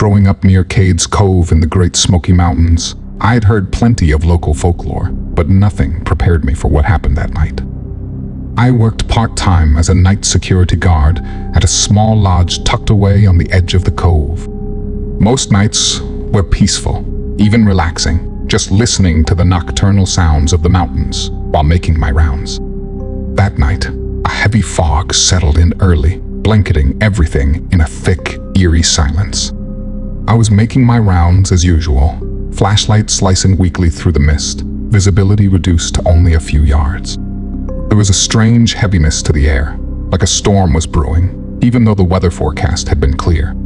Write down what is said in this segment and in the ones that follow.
Growing up near Cades Cove in the Great Smoky Mountains, I had heard plenty of local folklore, but nothing prepared me for what happened that night. I worked part-time as a night security guard at a small lodge tucked away on the edge of the cove. Most nights were peaceful, even relaxing, just listening to the nocturnal sounds of the mountains while making my rounds. That night, a heavy fog settled in early, blanketing everything in a thick, eerie silence. I was making my rounds as usual, flashlight slicing weakly through the mist, visibility reduced to only a few yards. There was a strange heaviness to the air, like a storm was brewing, even though the weather forecast had been clear.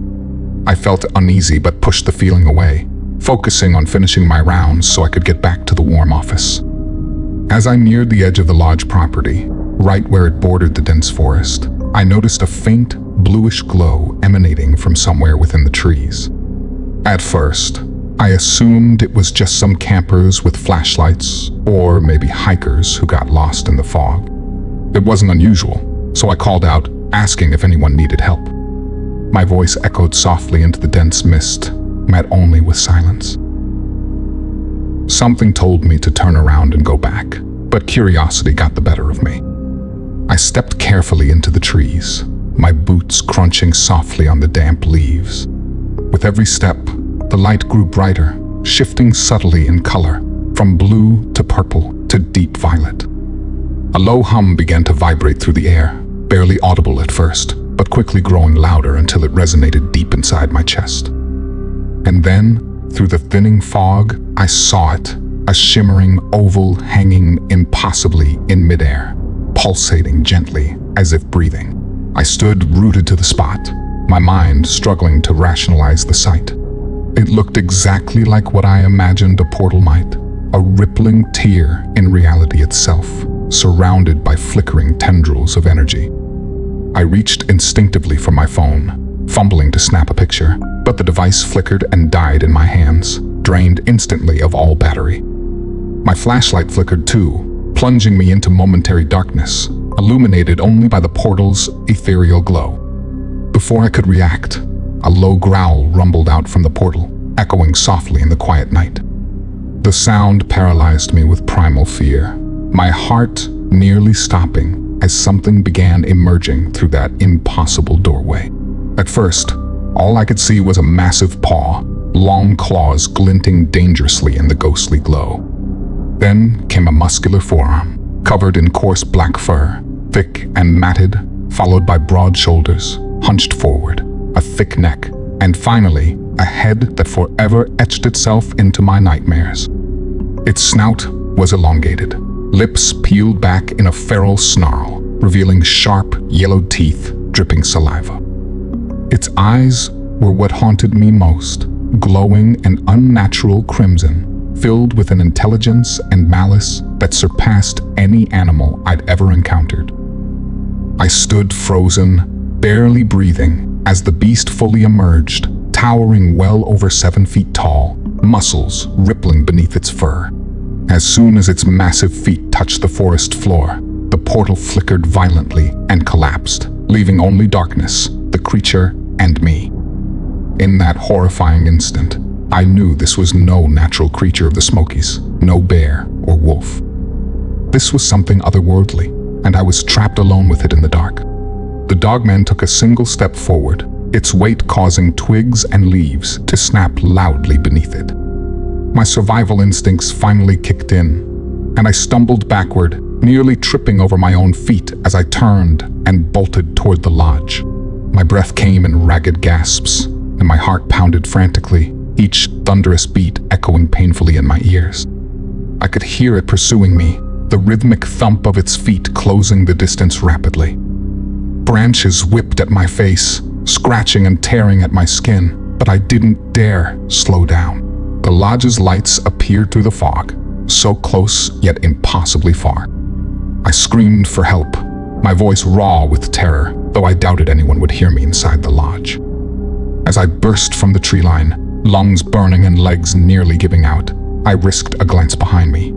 I felt uneasy but pushed the feeling away, focusing on finishing my rounds so I could get back to the warm office. As I neared the edge of the lodge property, right where it bordered the dense forest, I noticed a faint, bluish glow emanating from somewhere within the trees. At first, I assumed it was just some campers with flashlights, or maybe hikers who got lost in the fog. It wasn't unusual, so I called out, asking if anyone needed help. My voice echoed softly into the dense mist, met only with silence. Something told me to turn around and go back, but curiosity got the better of me. I stepped carefully into the trees, my boots crunching softly on the damp leaves. With every step, the light grew brighter, shifting subtly in color, from blue to purple to deep violet. A low hum began to vibrate through the air, barely audible at first, but quickly growing louder until it resonated deep inside my chest. And then, through the thinning fog, I saw it, a shimmering oval hanging impossibly in midair, pulsating gently, as if breathing. I stood rooted to the spot, my mind struggling to rationalize the sight. It looked exactly like what I imagined a portal might, a rippling tear in reality itself, surrounded by flickering tendrils of energy. I reached instinctively for my phone, fumbling to snap a picture, but the device flickered and died in my hands, drained instantly of all battery. My flashlight flickered too, plunging me into momentary darkness, illuminated only by the portal's ethereal glow. Before I could react, a low growl rumbled out from the portal, echoing softly in the quiet night. The sound paralyzed me with primal fear, my heart nearly stopping as something began emerging through that impossible doorway. At first, all I could see was a massive paw, long claws glinting dangerously in the ghostly glow. Then came a muscular forearm, covered in coarse black fur, thick and matted, followed by broad shoulders, hunched forward, a thick neck, and finally, a head that forever etched itself into my nightmares. Its snout was elongated, lips peeled back in a feral snarl, revealing sharp, yellowed teeth dripping saliva. Its eyes were what haunted me most, glowing an unnatural crimson, filled with an intelligence and malice that surpassed any animal I'd ever encountered. I stood frozen, barely breathing, as the beast fully emerged, towering well over 7 feet tall, muscles rippling beneath its fur. As soon as its massive feet touched the forest floor, the portal flickered violently and collapsed, leaving only darkness, the creature, and me. In that horrifying instant, I knew this was no natural creature of the Smokies, no bear or wolf. This was something otherworldly, and I was trapped alone with it in the dark. The dogman took a single step forward, its weight causing twigs and leaves to snap loudly beneath it. My survival instincts finally kicked in, and I stumbled backward, nearly tripping over my own feet as I turned and bolted toward the lodge. My breath came in ragged gasps, and my heart pounded frantically, each thunderous beat echoing painfully in my ears. I could hear it pursuing me, the rhythmic thump of its feet closing the distance rapidly. Branches whipped at my face, scratching and tearing at my skin, but I didn't dare slow down. The lodge's lights appeared through the fog, so close yet impossibly far. I screamed for help, my voice raw with terror, though I doubted anyone would hear me inside the lodge. As I burst from the tree line, lungs burning and legs nearly giving out, I risked a glance behind me.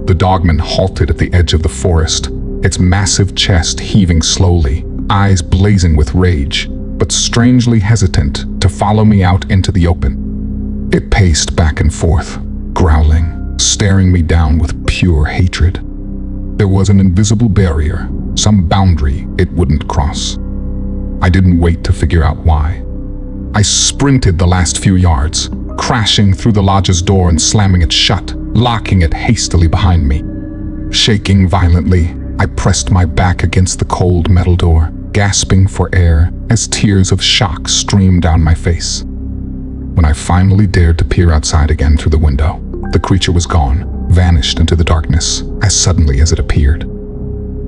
The dogman halted at the edge of the forest, its massive chest heaving slowly, eyes blazing with rage, but strangely hesitant to follow me out into the open. It paced back and forth, growling, staring me down with pure hatred. There was an invisible barrier, some boundary it wouldn't cross. I didn't wait to figure out why. I sprinted the last few yards, crashing through the lodge's door and slamming it shut, locking it hastily behind me. Shaking violently, I pressed my back against the cold metal door, gasping for air as tears of shock streamed down my face. When I finally dared to peer outside again through the window, the creature was gone, vanished into the darkness as suddenly as it appeared.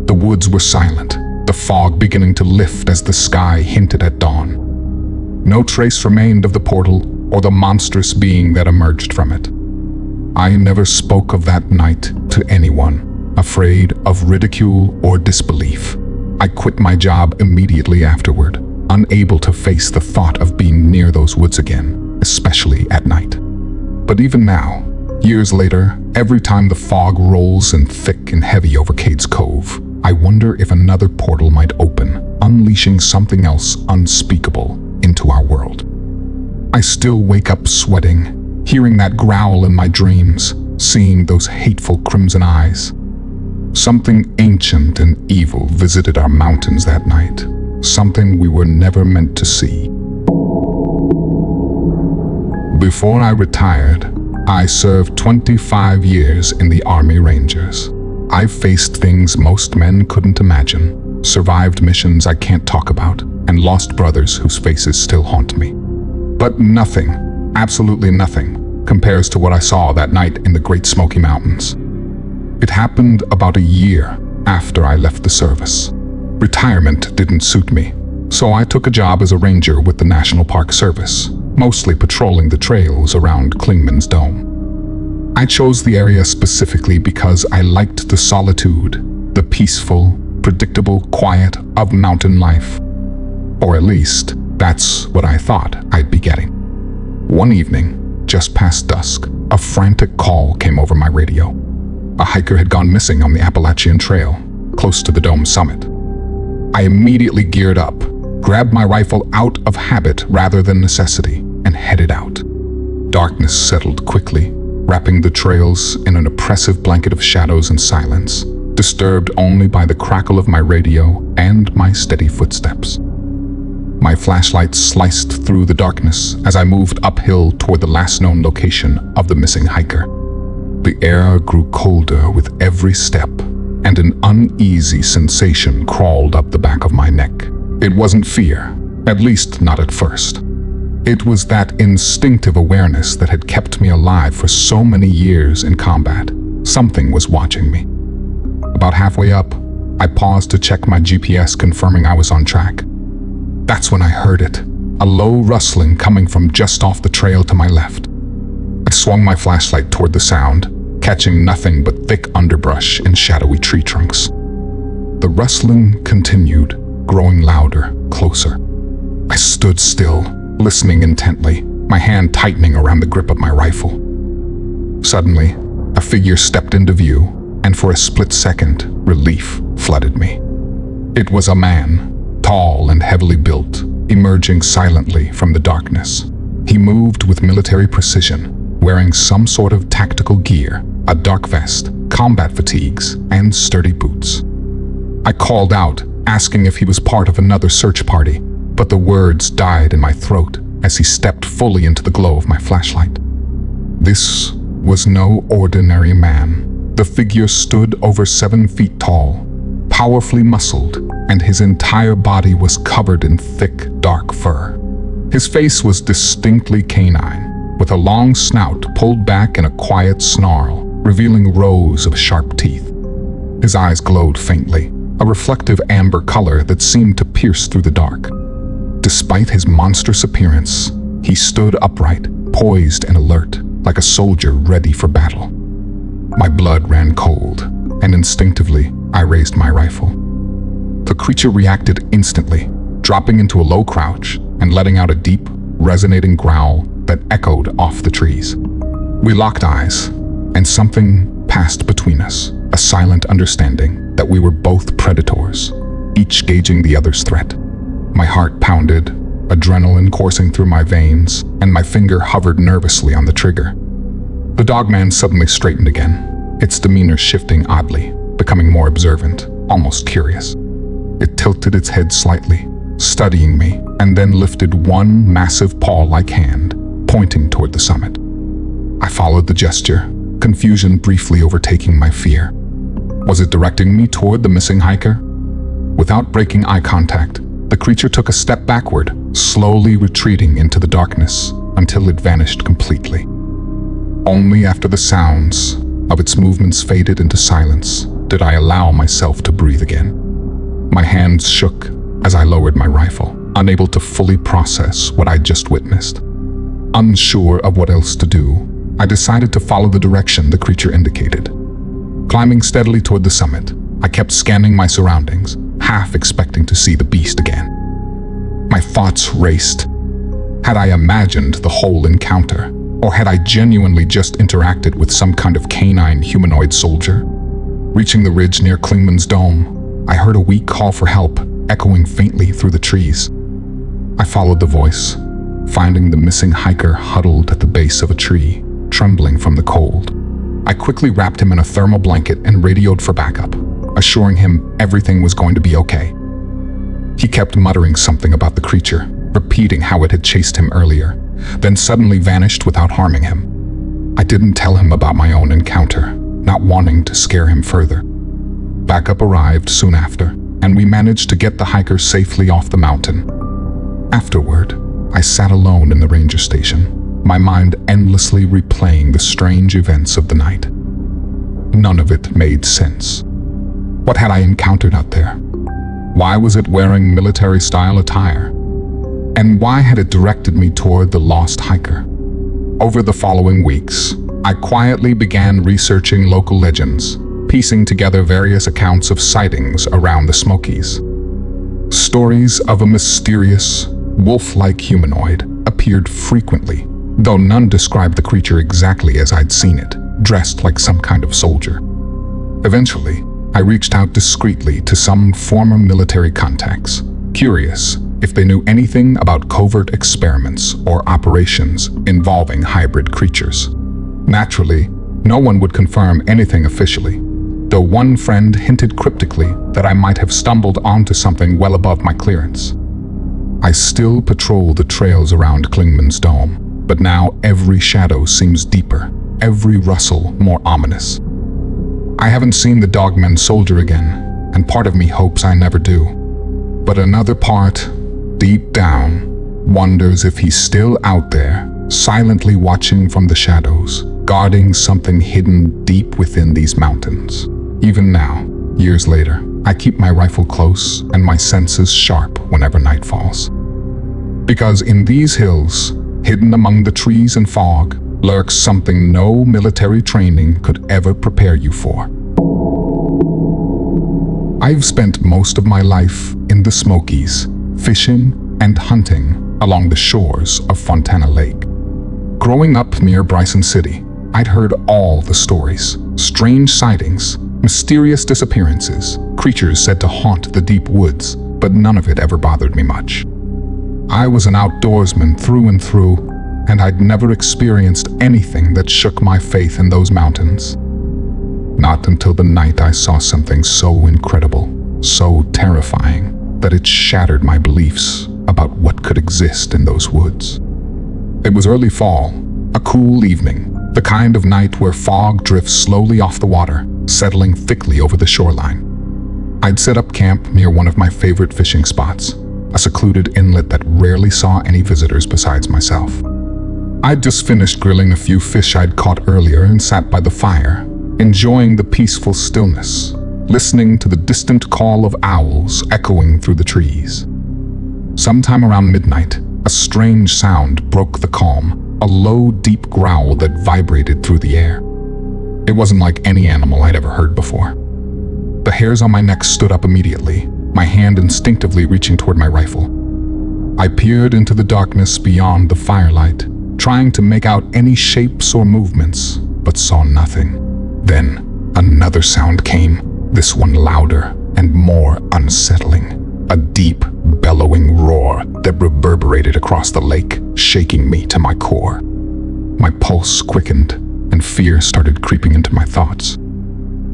The woods were silent, the fog beginning to lift as the sky hinted at dawn. No trace remained of the portal or the monstrous being that emerged from it. I never spoke of that night to anyone, afraid of ridicule or disbelief. I quit my job immediately afterward, unable to face the thought of being near those woods again, especially at night. But even now, years later, every time the fog rolls in thick and heavy over Cade's Cove, I wonder if another portal might open, unleashing something else unspeakable into our world. I still wake up sweating, hearing that growl in my dreams, seeing those hateful crimson eyes. Something ancient and evil visited our mountains that night, something we were never meant to see. Before I retired, I served 25 years in the Army Rangers. I faced things most men couldn't imagine, survived missions I can't talk about, and lost brothers whose faces still haunt me. But nothing, absolutely nothing, compares to what I saw that night in the Great Smoky Mountains. It happened about a year after I left the service. Retirement didn't suit me, so I took a job as a ranger with the National Park Service, mostly patrolling the trails around Clingman's Dome. I chose the area specifically because I liked the solitude, the peaceful, predictable quiet of mountain life. Or at least, that's what I thought I'd be getting. One evening, just past dusk, a frantic call came over my radio. A hiker had gone missing on the Appalachian Trail, close to the dome summit. I immediately geared up, grabbed my rifle out of habit rather than necessity, and headed out. Darkness settled quickly, wrapping the trails in an oppressive blanket of shadows and silence, disturbed only by the crackle of my radio and my steady footsteps. My flashlight sliced through the darkness as I moved uphill toward the last known location of the missing hiker. The air grew colder with every step, and an uneasy sensation crawled up the back of my neck. It wasn't fear, at least not at first. It was that instinctive awareness that had kept me alive for so many years in combat. Something was watching me. About halfway up, I paused to check my GPS, confirming I was on track. That's when I heard it, a low rustling coming from just off the trail to my left. I swung my flashlight toward the sound, catching nothing but thick underbrush and shadowy tree trunks. The rustling continued, growing louder, closer. I stood still, listening intently, my hand tightening around the grip of my rifle. Suddenly, a figure stepped into view, and for a split second, relief flooded me. It was a man, tall and heavily built, emerging silently from the darkness. He moved with military precision, wearing some sort of tactical gear, a dark vest, combat fatigues, and sturdy boots. I called out, asking if he was part of another search party, but the words died in my throat as he stepped fully into the glow of my flashlight. This was no ordinary man. The figure stood over 7 feet tall, powerfully muscled, and his entire body was covered in thick, dark fur. His face was distinctly canine, with a long snout pulled back in a quiet snarl, revealing rows of sharp teeth. His eyes glowed faintly, a reflective amber color that seemed to pierce through the dark. Despite his monstrous appearance, he stood upright, poised and alert, like a soldier ready for battle. My blood ran cold, and instinctively, I raised my rifle. The creature reacted instantly, dropping into a low crouch and letting out a deep, resonating growl that echoed off the trees. We locked eyes, and something passed between us, a silent understanding that we were both predators, each gauging the other's threat. My heart pounded, adrenaline coursing through my veins, and my finger hovered nervously on the trigger. The dogman suddenly straightened again, its demeanor shifting oddly, becoming more observant, almost curious. It tilted its head slightly, studying me, and then lifted one massive paw-like hand, pointing toward the summit. I followed the gesture, confusion briefly overtaking my fear. Was it directing me toward the missing hiker? Without breaking eye contact, the creature took a step backward, slowly retreating into the darkness until it vanished completely. Only after the sounds of its movements faded into silence did I allow myself to breathe again. My hands shook as I lowered my rifle, unable to fully process what I'd just witnessed. Unsure of what else to do, I decided to follow the direction the creature indicated. Climbing steadily toward the summit, I kept scanning my surroundings, half expecting to see the beast again. My thoughts raced. Had I imagined the whole encounter, or had I genuinely just interacted with some kind of canine humanoid soldier? Reaching the ridge near Klingman's dome, I heard a weak call for help, echoing faintly through the trees. I followed the voice, finding the missing hiker huddled at the base of a tree, trembling from the cold. I quickly wrapped him in a thermal blanket and radioed for backup, assuring him everything was going to be okay. He kept muttering something about the creature, repeating how it had chased him earlier, then suddenly vanished without harming him. I didn't tell him about my own encounter, not wanting to scare him further. Backup arrived soon after, and we managed to get the hiker safely off the mountain. Afterward, I sat alone in the ranger station, my mind endlessly replaying the strange events of the night. None of it made sense. What had I encountered out there? Why was it wearing military-style attire? And why had it directed me toward the lost hiker? Over the following weeks, I quietly began researching local legends, piecing together various accounts of sightings around the Smokies. Stories of a mysterious, wolf-like humanoid appeared frequently, though none described the creature exactly as I'd seen it, dressed like some kind of soldier. Eventually, I reached out discreetly to some former military contacts, curious if they knew anything about covert experiments or operations involving hybrid creatures. Naturally, no one would confirm anything officially, though one friend hinted cryptically that I might have stumbled onto something well above my clearance. I still patrol the trails around Klingman's dome, but now every shadow seems deeper, every rustle more ominous. I haven't seen the dogman soldier again, and part of me hopes I never do. But another part, deep down, wonders if he's still out there, silently watching from the shadows, guarding something hidden deep within these mountains. Even now, years later, I keep my rifle close and my senses sharp whenever night falls. Because in these hills, hidden among the trees and fog, lurks something no military training could ever prepare you for. I've spent most of my life in the Smokies, fishing and hunting along the shores of Fontana Lake. Growing up near Bryson City, I'd heard all the stories, strange sightings, mysterious disappearances, creatures said to haunt the deep woods, but none of it ever bothered me much. I was an outdoorsman through and through, and I'd never experienced anything that shook my faith in those mountains. Not until the night I saw something so incredible, so terrifying, that it shattered my beliefs about what could exist in those woods. It was early fall, a cool evening, the kind of night where fog drifts slowly off the water, settling thickly over the shoreline. I'd set up camp near one of my favorite fishing spots, a secluded inlet that rarely saw any visitors besides myself. I'd just finished grilling a few fish I'd caught earlier and sat by the fire, enjoying the peaceful stillness, listening to the distant call of owls echoing through the trees. Sometime around midnight, a strange sound broke the calm, a low, deep growl that vibrated through the air. It wasn't like any animal I'd ever heard before. The hairs on my neck stood up immediately, my hand instinctively reaching toward my rifle. I peered into the darkness beyond the firelight, trying to make out any shapes or movements, but saw nothing. Then, another sound came, this one louder and more unsettling. A deep, bellowing roar that reverberated across the lake, shaking me to my core. My pulse quickened, and fear started creeping into my thoughts.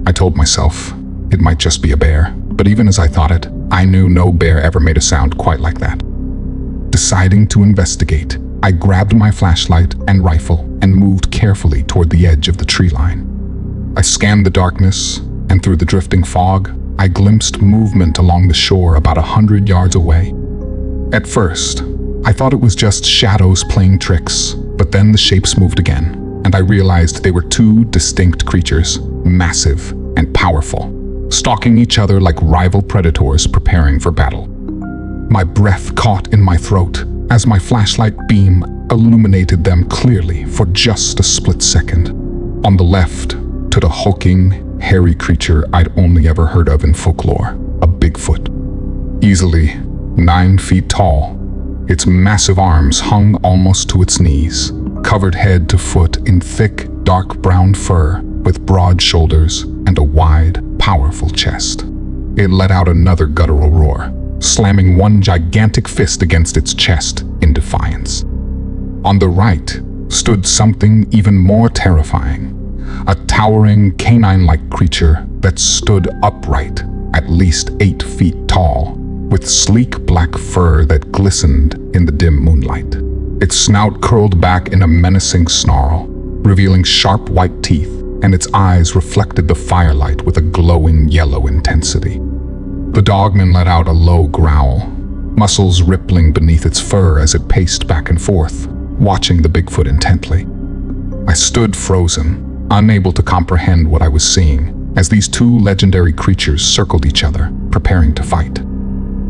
I told myself it might just be a bear, but even as I thought it, I knew no bear ever made a sound quite like that. Deciding to investigate, I grabbed my flashlight and rifle and moved carefully toward the edge of the tree line. I scanned the darkness, and through the drifting fog, I glimpsed movement along the shore about 100 yards away. At first, I thought it was just shadows playing tricks, but then the shapes moved again, and I realized they were two distinct creatures, massive and powerful, stalking each other like rival predators preparing for battle. My breath caught in my throat as my flashlight beam illuminated them clearly for just a split second. On the left stood a hulking, hairy creature I'd only ever heard of in folklore, a Bigfoot. Easily 9 feet tall, its massive arms hung almost to its knees, covered head to foot in thick, dark brown fur with broad shoulders and a wide, powerful chest. It let out another guttural roar, slamming one gigantic fist against its chest in defiance. On the right stood something even more terrifying, a towering canine-like creature that stood upright, at least 8 feet tall, with sleek black fur that glistened in the dim moonlight. Its snout curled back in a menacing snarl, revealing sharp white teeth, and its eyes reflected the firelight with a glowing yellow intensity. The dogman let out a low growl, muscles rippling beneath its fur as it paced back and forth, watching the Bigfoot intently. I stood frozen, unable to comprehend what I was seeing, as these two legendary creatures circled each other, preparing to fight.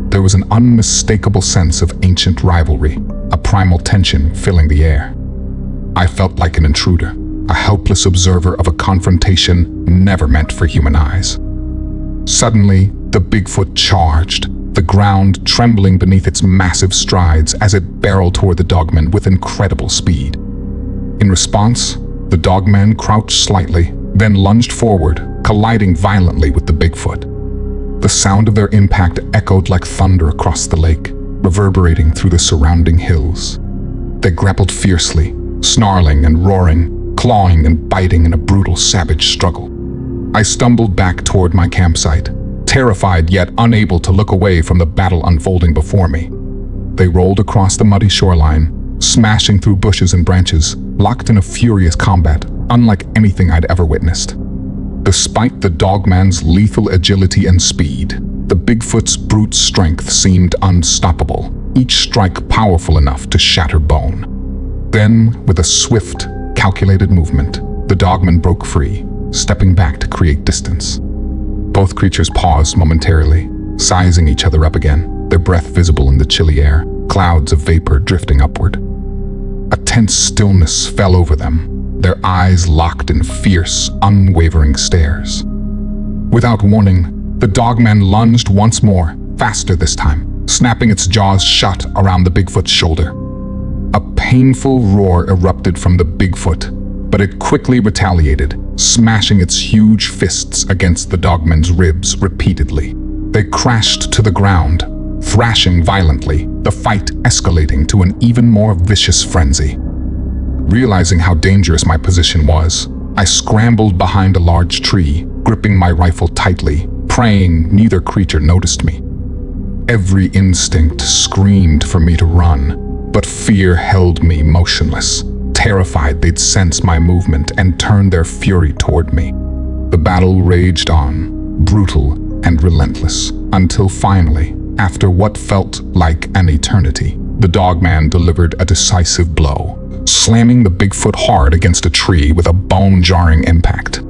There was an unmistakable sense of ancient rivalry, a primal tension filling the air. I felt like an intruder, a helpless observer of a confrontation never meant for human eyes. Suddenly, the Bigfoot charged, the ground trembling beneath its massive strides as it barreled toward the dogman with incredible speed. In response, the dogman crouched slightly, then lunged forward, colliding violently with the Bigfoot. The sound of their impact echoed like thunder across the lake, reverberating through the surrounding hills. They grappled fiercely, snarling and roaring, clawing and biting in a brutal, savage struggle. I stumbled back toward my campsite, terrified yet unable to look away from the battle unfolding before me. They rolled across the muddy shoreline, smashing through bushes and branches, locked in a furious combat, unlike anything I'd ever witnessed. Despite the dogman's lethal agility and speed, the Bigfoot's brute strength seemed unstoppable, each strike powerful enough to shatter bone. Then, with a swift, calculated movement, the dogman broke free, stepping back to create distance. Both creatures paused momentarily, sizing each other up again, their breath visible in the chilly air, clouds of vapor drifting upward. A tense stillness fell over them, their eyes locked in fierce, unwavering stares. Without warning, the dogman lunged once more, faster this time, snapping its jaws shut around the Bigfoot's shoulder. A painful roar erupted from the Bigfoot, but it quickly retaliated, smashing its huge fists against the dogman's ribs repeatedly. They crashed to the ground, thrashing violently, the fight escalating to an even more vicious frenzy. Realizing how dangerous my position was, I scrambled behind a large tree, gripping my rifle tightly, praying neither creature noticed me. Every instinct screamed for me to run, but fear held me motionless, terrified they'd sense my movement and turn their fury toward me. The battle raged on, brutal and relentless, until finally, after what felt like an eternity, the dogman delivered a decisive blow, slamming the Bigfoot hard against a tree with a bone-jarring impact.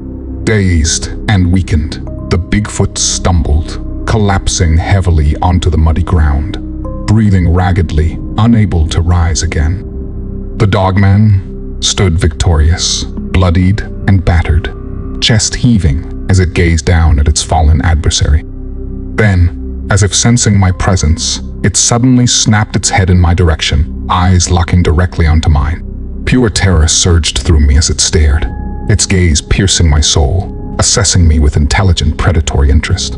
Dazed and weakened, the Bigfoot stumbled, collapsing heavily onto the muddy ground, breathing raggedly, unable to rise again. The dogman stood victorious, bloodied and battered, chest heaving as it gazed down at its fallen adversary. Then, as if sensing my presence, it suddenly snapped its head in my direction, eyes locking directly onto mine. Pure terror surged through me as it stared, its gaze piercing my soul, assessing me with intelligent predatory interest.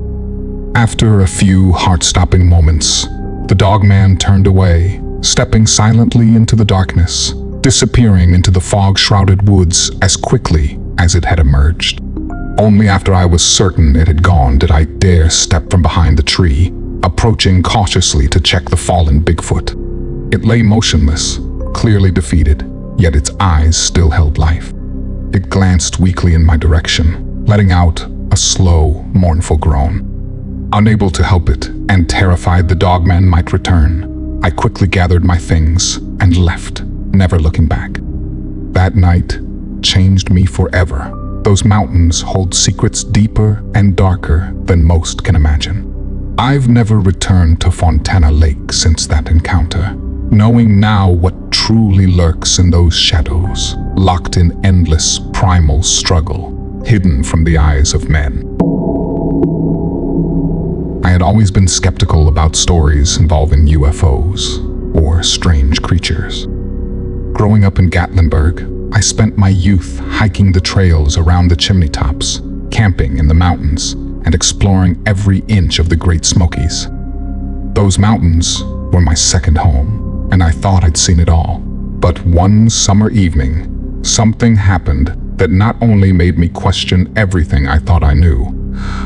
After a few heart-stopping moments, The dogman turned away, stepping silently into the darkness, disappearing into the fog-shrouded woods as quickly as it had emerged. Only after I was certain it had gone did I dare step from behind the tree, approaching cautiously to check the fallen Bigfoot. It lay motionless, clearly defeated, yet its eyes still held life. It glanced weakly in my direction, letting out a slow, mournful groan. Unable to help it, and terrified the dogman might return, I quickly gathered my things and left, never looking back. That night changed me forever. Those mountains hold secrets deeper and darker than most can imagine. I've never returned to Fontana Lake since that encounter, knowing now what truly lurks in those shadows, locked in endless primal struggle, hidden from the eyes of men. I had always been skeptical about stories involving UFOs or strange creatures. Growing up in Gatlinburg, I spent my youth hiking the trails around the chimney tops, camping in the mountains, and exploring every inch of the Great Smokies. Those mountains were my second home, and I thought I'd seen it all. But one summer evening, something happened that not only made me question everything I thought I knew,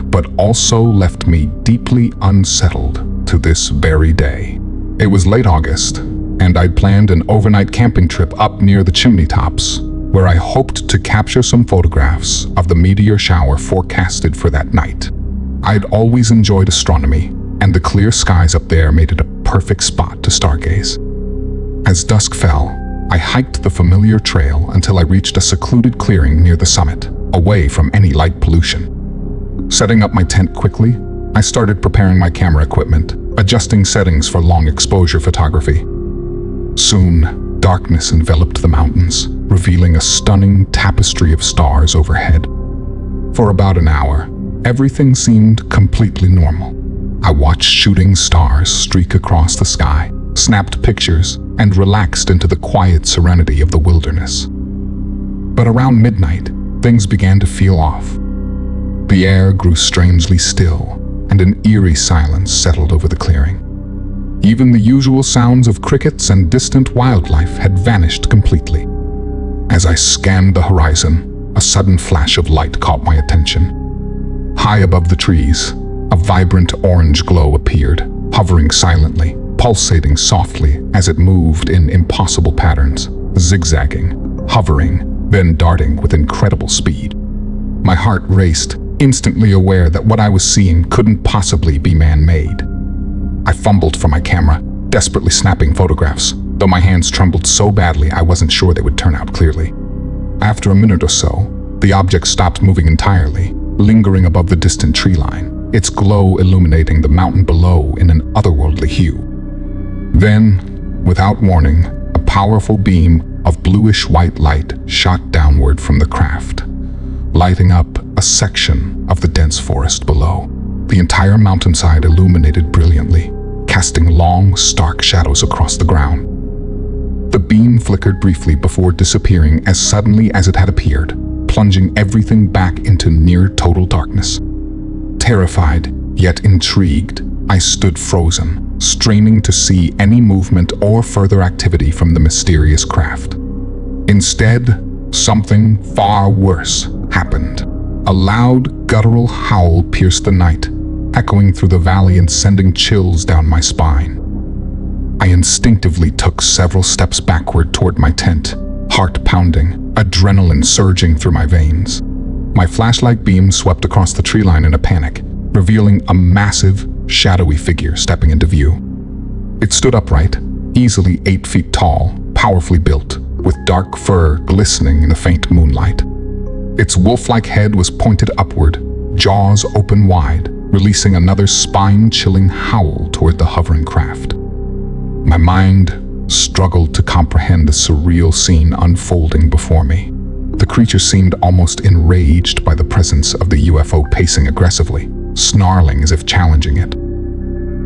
but also left me deeply unsettled to this very day. It was late August, and I'd planned an overnight camping trip up near the chimney tops, where I hoped to capture some photographs of the meteor shower forecasted for that night. I'd always enjoyed astronomy, and the clear skies up there made it a perfect spot to stargaze. As dusk fell, I hiked the familiar trail until I reached a secluded clearing near the summit, away from any light pollution. Setting up my tent quickly, I started preparing my camera equipment, adjusting settings for long exposure photography. Soon, darkness enveloped the mountains, revealing a stunning tapestry of stars overhead. For about an hour, everything seemed completely normal. I watched shooting stars streak across the sky, snapped pictures, and relaxed into the quiet serenity of the wilderness. But around midnight, things began to feel off. The air grew strangely still, and an eerie silence settled over the clearing. Even the usual sounds of crickets and distant wildlife had vanished completely. As I scanned the horizon, a sudden flash of light caught my attention. High above the trees, a vibrant orange glow appeared, hovering silently, pulsating softly as it moved in impossible patterns, zigzagging, hovering, then darting with incredible speed. My heart raced, instantly aware that what I was seeing couldn't possibly be man-made. I fumbled for my camera, desperately snapping photographs, though my hands trembled so badly I wasn't sure they would turn out clearly. After a minute or so, the object stopped moving entirely, lingering above the distant tree line, its glow illuminating the mountain below in an otherworldly hue. Then, without warning, a powerful beam of bluish-white light shot downward from the craft, lighting up a section of the dense forest below. The entire mountainside illuminated brilliantly, casting long, stark shadows across the ground. The beam flickered briefly before disappearing as suddenly as it had appeared, plunging everything back into near total darkness. Terrified, yet intrigued, I stood frozen, straining to see any movement or further activity from the mysterious craft. Instead, something far worse happened. A loud, guttural howl pierced the night, echoing through the valley and sending chills down my spine. I instinctively took several steps backward toward my tent, heart pounding, adrenaline surging through my veins. My flashlight beam swept across the tree line in a panic, revealing a massive, shadowy figure stepping into view. It stood upright, easily 8 feet tall, powerfully built, with dark fur glistening in the faint moonlight. Its wolf-like head was pointed upward, jaws open wide, releasing another spine-chilling howl toward the hovering craft. My mind struggled to comprehend the surreal scene unfolding before me. The creature seemed almost enraged by the presence of the UFO, pacing aggressively, snarling as if challenging it.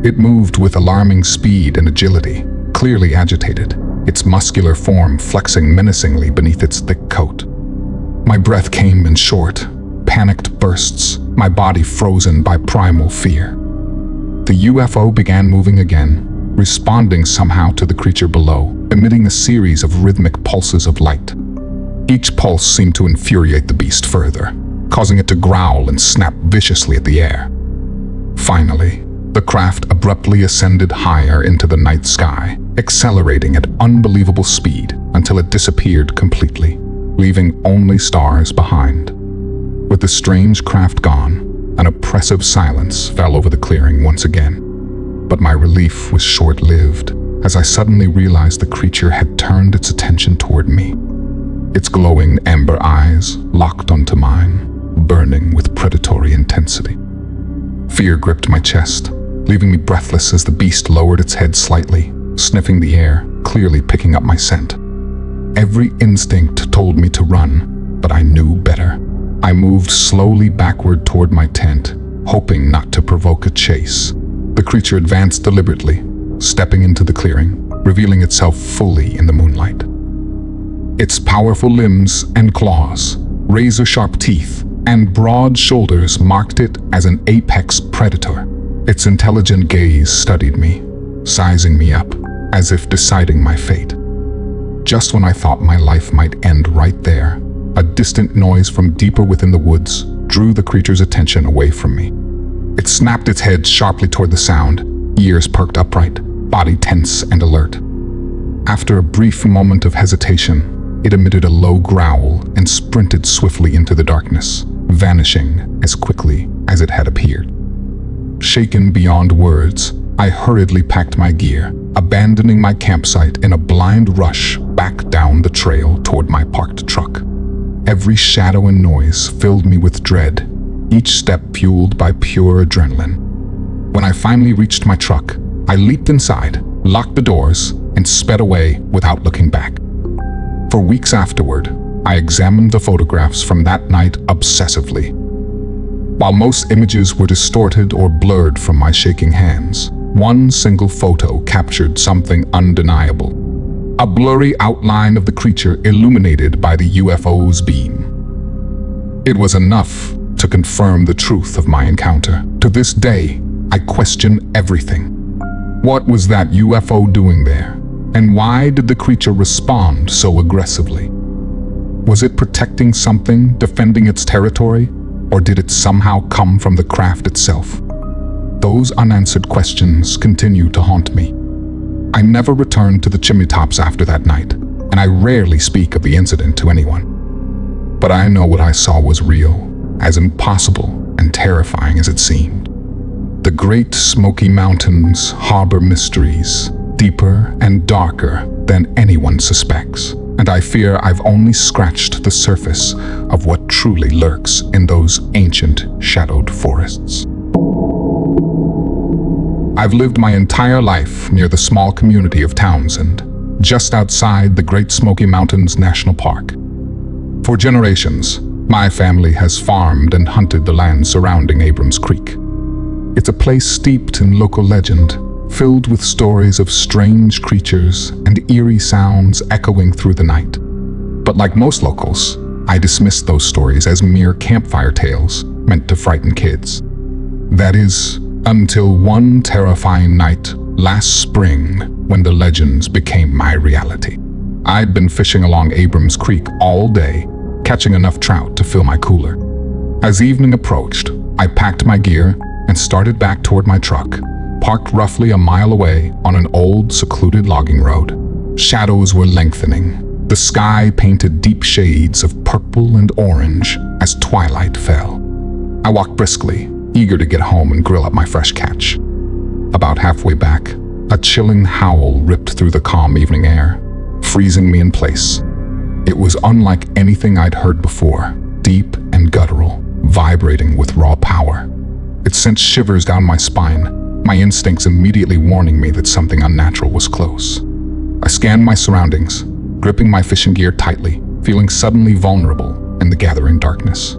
It moved with alarming speed and agility, clearly agitated, its muscular form flexing menacingly beneath its thick coat. My breath came in short, panicked bursts, my body frozen by primal fear. The UFO began moving again, responding somehow to the creature below, emitting a series of rhythmic pulses of light. Each pulse seemed to infuriate the beast further, causing it to growl and snap viciously at the air. Finally, the craft abruptly ascended higher into the night sky, accelerating at unbelievable speed until it disappeared completely, leaving only stars behind. With the strange craft gone, an oppressive silence fell over the clearing once again. But my relief was short-lived, as I suddenly realized the creature had turned its attention toward me. Its glowing amber eyes locked onto mine, burning with predatory intensity. Fear gripped my chest, leaving me breathless as the beast lowered its head slightly, sniffing the air, clearly picking up my scent. Every instinct told me to run, but I knew better. I moved slowly backward toward my tent, hoping not to provoke a chase. The creature advanced deliberately, stepping into the clearing, revealing itself fully in the moonlight. Its powerful limbs and claws, razor-sharp teeth, and broad shoulders marked it as an apex predator. Its intelligent gaze studied me, sizing me up, as if deciding my fate. Just when I thought my life might end right there, a distant noise from deeper within the woods drew the creature's attention away from me. It snapped its head sharply toward the sound, ears perked upright, body tense and alert. After a brief moment of hesitation, it emitted a low growl and sprinted swiftly into the darkness, vanishing as quickly as it had appeared. Shaken beyond words, I hurriedly packed my gear, abandoning my campsite in a blind rush back down the trail toward my parked truck. Every shadow and noise filled me with dread, each step fueled by pure adrenaline. When I finally reached my truck, I leaped inside, locked the doors, and sped away without looking back. For weeks afterward, I examined the photographs from that night obsessively. While most images were distorted or blurred from my shaking hands, one single photo captured something undeniable. A blurry outline of the creature illuminated by the UFO's beam. It was enough to confirm the truth of my encounter. To this day, I question everything. What was that UFO doing there? And why did the creature respond so aggressively? Was it protecting something, defending its territory? Or did it somehow come from the craft itself? Those unanswered questions continue to haunt me. I never returned to the chimney tops after that night, and I rarely speak of the incident to anyone. But I know what I saw was real, as impossible and terrifying as it seemed. The great Smoky Mountains harbor mysteries, deeper and darker than anyone suspects, and I fear I've only scratched the surface of what truly lurks in those ancient, shadowed forests. I've lived my entire life near the small community of Townsend, just outside the Great Smoky Mountains National Park. For generations, my family has farmed and hunted the land surrounding Abrams Creek. It's a place steeped in local legend, filled with stories of strange creatures and eerie sounds echoing through the night. But like most locals, I dismissed those stories as mere campfire tales meant to frighten kids. That is, until one terrifying night last spring when the legends became my reality. I'd been fishing along Abrams Creek all day, catching enough trout to fill my cooler. As evening approached, I packed my gear and started back toward my truck, parked roughly a mile away on an old, secluded logging road. Shadows were lengthening. The sky painted deep shades of purple and orange as twilight fell. I walked briskly, eager to get home and grill up my fresh catch. About halfway back, a chilling howl ripped through the calm evening air, freezing me in place. It was unlike anything I'd heard before, deep and guttural, vibrating with raw power. It sent shivers down my spine, my instincts immediately warning me that something unnatural was close. I scanned my surroundings, gripping my fishing gear tightly, feeling suddenly vulnerable in the gathering darkness.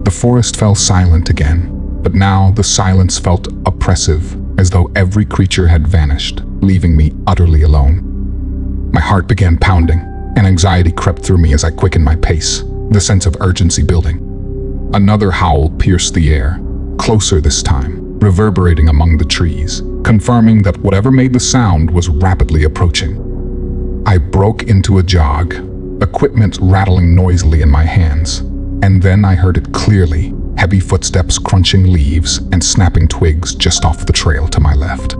The forest fell silent again, but now the silence felt oppressive, as though every creature had vanished, leaving me utterly alone. My heart began pounding, and anxiety crept through me as I quickened my pace, the sense of urgency building. Another howl pierced the air, closer this time, reverberating among the trees, confirming that whatever made the sound was rapidly approaching. I broke into a jog, equipment rattling noisily in my hands, and then I heard it clearly, heavy footsteps crunching leaves and snapping twigs just off the trail to my left.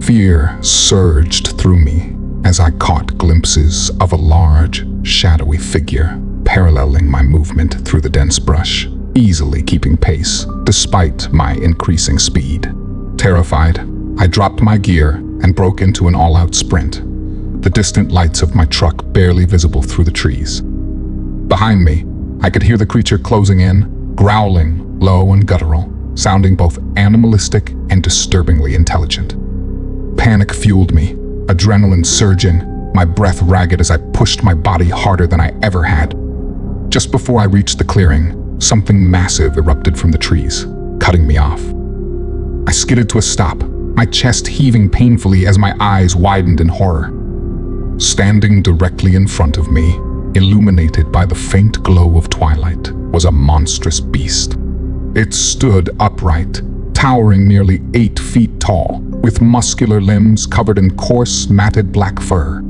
Fear surged through me as I caught glimpses of a large, shadowy figure paralleling my movement through the dense brush, easily keeping pace despite my increasing speed. Terrified, I dropped my gear and broke into an all-out sprint, the distant lights of my truck barely visible through the trees. Behind me, I could hear the creature closing in, growling, low and guttural, sounding both animalistic and disturbingly intelligent. Panic fueled me, adrenaline surging, my breath ragged as I pushed my body harder than I ever had. Just before I reached the clearing, something massive erupted from the trees, cutting me off. I skidded to a stop, my chest heaving painfully as my eyes widened in horror. Standing directly in front of me, illuminated by the faint glow of twilight, was a monstrous beast. It stood upright, towering nearly 8 feet tall, with muscular limbs covered in coarse, matted black fur.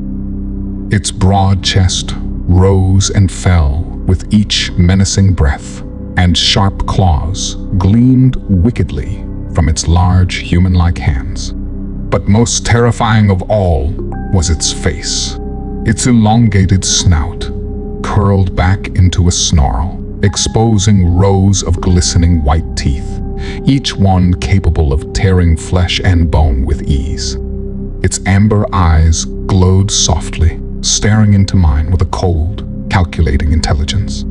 Its broad chest rose and fell with each menacing breath, and sharp claws gleamed wickedly from its large, human-like hands. But most terrifying of all was its face. Its elongated snout curled back into a snarl, exposing rows of glistening white teeth, each one capable of tearing flesh and bone with ease. Its amber eyes glowed softly, staring into mine with a cold, calculating intelligence.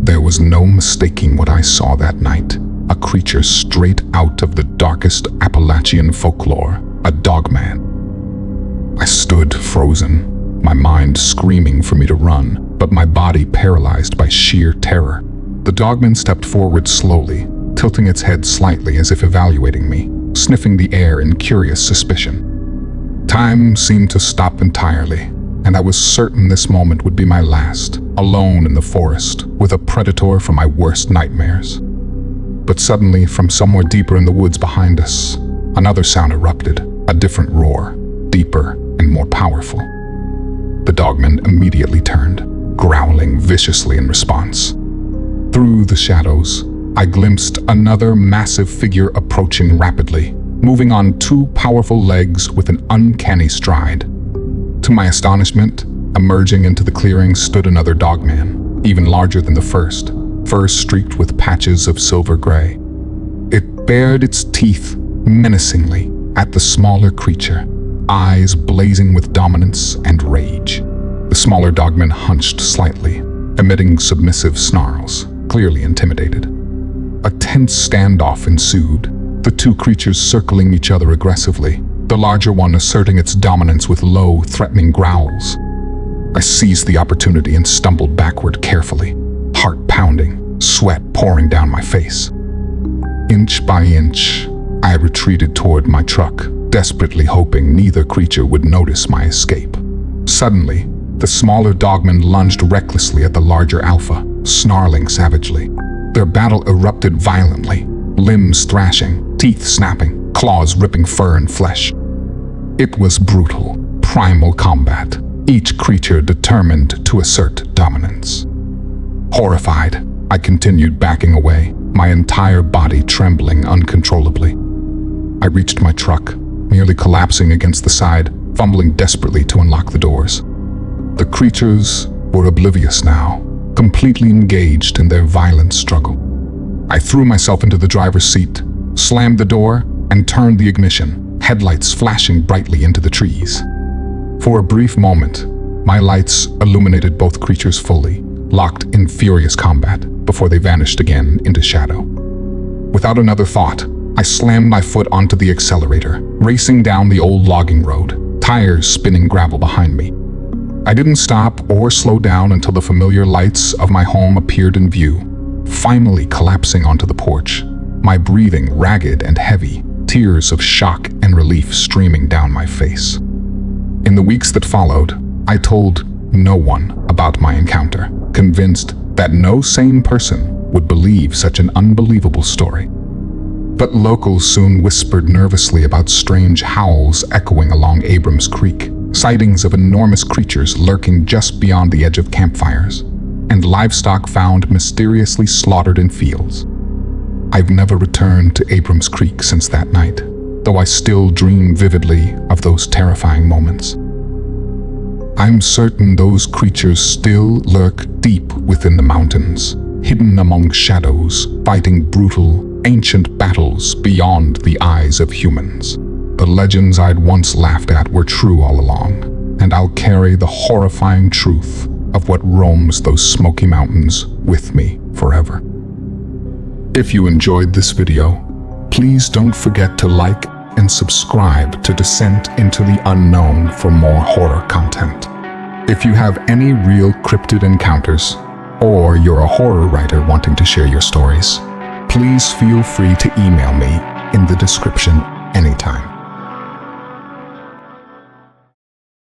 There was no mistaking what I saw that night, a creature straight out of the darkest Appalachian folklore, a dogman. I stood frozen, my mind screaming for me to run, but my body paralyzed by sheer terror. The dogman stepped forward slowly, tilting its head slightly as if evaluating me, sniffing the air in curious suspicion. Time seemed to stop entirely, and I was certain this moment would be my last, alone in the forest, with a predator from my worst nightmares. But suddenly, from somewhere deeper in the woods behind us, another sound erupted, a different roar, deeper and more powerful. The dogman immediately turned, growling viciously in response. Through the shadows, I glimpsed another massive figure approaching rapidly, moving on 2 powerful legs with an uncanny stride. To my astonishment, emerging into the clearing stood another dogman, even larger than the first, fur streaked with patches of silver gray. It bared its teeth menacingly at the smaller creature, eyes blazing with dominance and rage. The smaller dogman hunched slightly, emitting submissive snarls, clearly intimidated. A tense standoff ensued, the 2 creatures circling each other aggressively, the larger one asserting its dominance with low, threatening growls. I seized the opportunity and stumbled backward carefully, heart pounding, sweat pouring down my face. Inch by inch, I retreated toward my truck, desperately hoping neither creature would notice my escape. Suddenly, the smaller dogman lunged recklessly at the larger alpha, snarling savagely. Their battle erupted violently, limbs thrashing, teeth snapping, claws ripping fur and flesh. It was brutal, primal combat, each creature determined to assert dominance. Horrified, I continued backing away, my entire body trembling uncontrollably. I reached my truck, nearly collapsing against the side, fumbling desperately to unlock the doors. The creatures were oblivious now, completely engaged in their violent struggle. I threw myself into the driver's seat, slammed the door, and turned the ignition, headlights flashing brightly into the trees. For a brief moment, my lights illuminated both creatures fully, locked in furious combat, before they vanished again into shadow. Without another thought, I slammed my foot onto the accelerator, racing down the old logging road, tires spinning gravel behind me. I didn't stop or slow down until the familiar lights of my home appeared in view, finally collapsing onto the porch, my breathing ragged and heavy, tears of shock and relief streaming down my face. In the weeks that followed, I told no one about my encounter, convinced that no sane person would believe such an unbelievable story. But locals soon whispered nervously about strange howls echoing along Abrams Creek, sightings of enormous creatures lurking just beyond the edge of campfires, and livestock found mysteriously slaughtered in fields. I've never returned to Abrams Creek since that night, though I still dream vividly of those terrifying moments. I'm certain those creatures still lurk deep within the mountains, hidden among shadows, fighting brutal, ancient battles beyond the eyes of humans. The legends I'd once laughed at were true all along, and I'll carry the horrifying truth of what roams those Smoky Mountains with me forever. If you enjoyed this video, please don't forget to like and subscribe to Descent into the Unknown for more horror content. If you have any real cryptid encounters, or you're a horror writer wanting to share your stories, please feel free to email me in the description anytime.